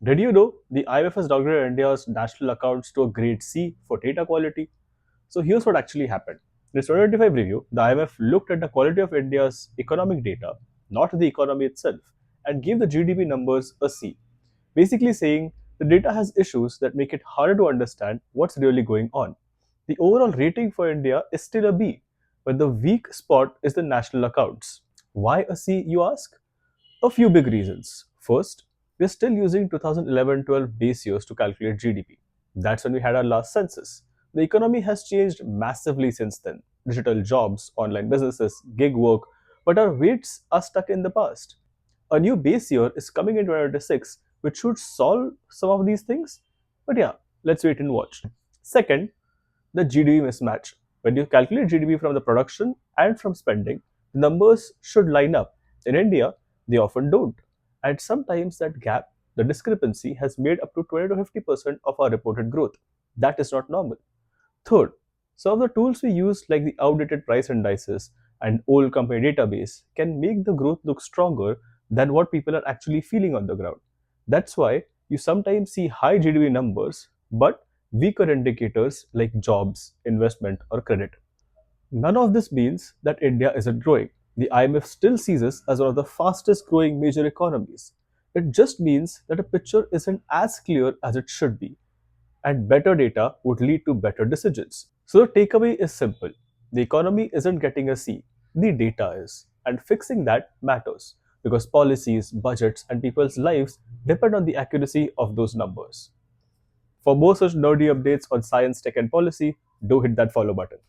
Did you know the IMF has downgraded India's national accounts to a grade C for data quality? So here's what actually happened. In its 2025 review, the IMF looked at the quality of India's economic data, not the economy itself, and gave the GDP numbers a C, basically saying the data has issues that make it harder to understand what's really going on. The overall rating for India is still a B, but the weak spot is the national accounts. Why a C, you ask? A few big reasons. First, we're still using 2011-12 base years to calculate GDP. That's when we had our last census. The economy has changed massively since then. Digital jobs, online businesses, gig work, but our weights are stuck in the past. A new base year is coming in 2026, which should solve some of these things. But yeah, let's wait and watch. Second, the GDP mismatch. When you calculate GDP from the production and from spending, the numbers should line up. In India, they often don't. And sometimes that gap, the discrepancy, has made up to 20 to 50% of our reported growth. That is not normal. Third, some of the tools we use, like the outdated price indices and old company database, can make the growth look stronger than what people are actually feeling on the ground. That's why you sometimes see high GDP numbers, but weaker indicators like jobs, investment, or credit. None of this means that India isn't growing. The IMF still sees us as one of the fastest growing major economies. It just means that a picture isn't as clear as it should be, and better data would lead to better decisions. So the takeaway is simple. The economy isn't getting a C, the data is. And fixing that matters because policies, budgets, and people's lives depend on the accuracy of those numbers. For more such nerdy updates on science, tech, and policy, do hit that follow button.